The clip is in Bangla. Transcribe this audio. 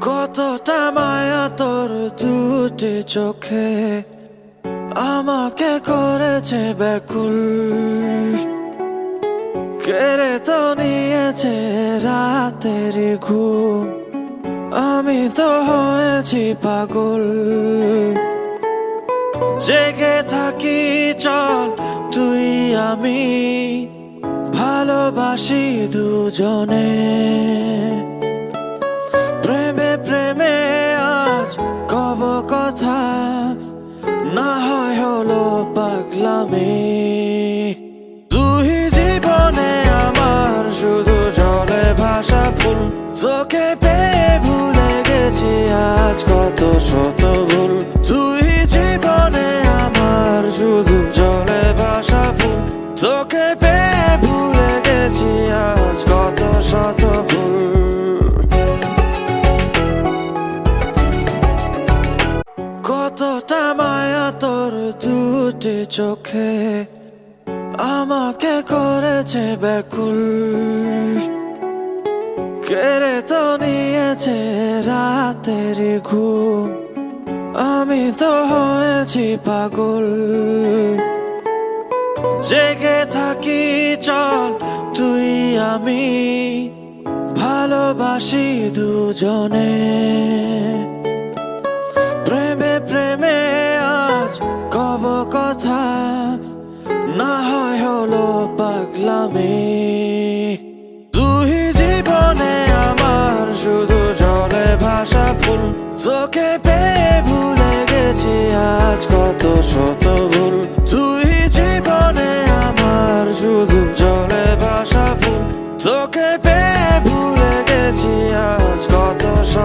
কতটা মায়া তোর দুটি চোখে আমাকে করেছে ব্যাকুল। কেড়ে তো নিয়েছে রাতের ঘুম, আমি তো হয়েছি পাগল। জেগে থাকি চল তুই আমি, ভালোবাসি দুজনে। প্রেমে প্রেমে আজ কব কথা, না হয় হলো পাগলামি। তুই জীবনে আমার শুধু জলে ভাসা ফুল, তোকে পেয়ে ভুলে গেছি আজ কত শত ভুল। তুই জীবনে আমার শুধু জলে ভাসা ফুল, তোকে পেয়ে ভুলে গেছি আজ কত শত ভুল। কতটা মায়া তোর দুটি চোখে আমাকে করেছে ব্যাকুল। কেড়ে তো নিয়েছে রাতের ঘুম, আমি তো হয়েছি পাগল। জেগে থাকি চল তুই আমি, ভালোবাসি দুজনে। প্রেমে প্রেমে আজ কব কথা, না হয় হলো পাগলামি। তুই জীবনে আমার শুধু জলে ভাসা ফুল, তোকে পেয়ে ভুলে গেছি আজ কত শত ভুল। তুই জীবনে আমার শুধু জলে ভাসা ফুল, তোকে পেয়ে ভুলে গেছি আজ কত শত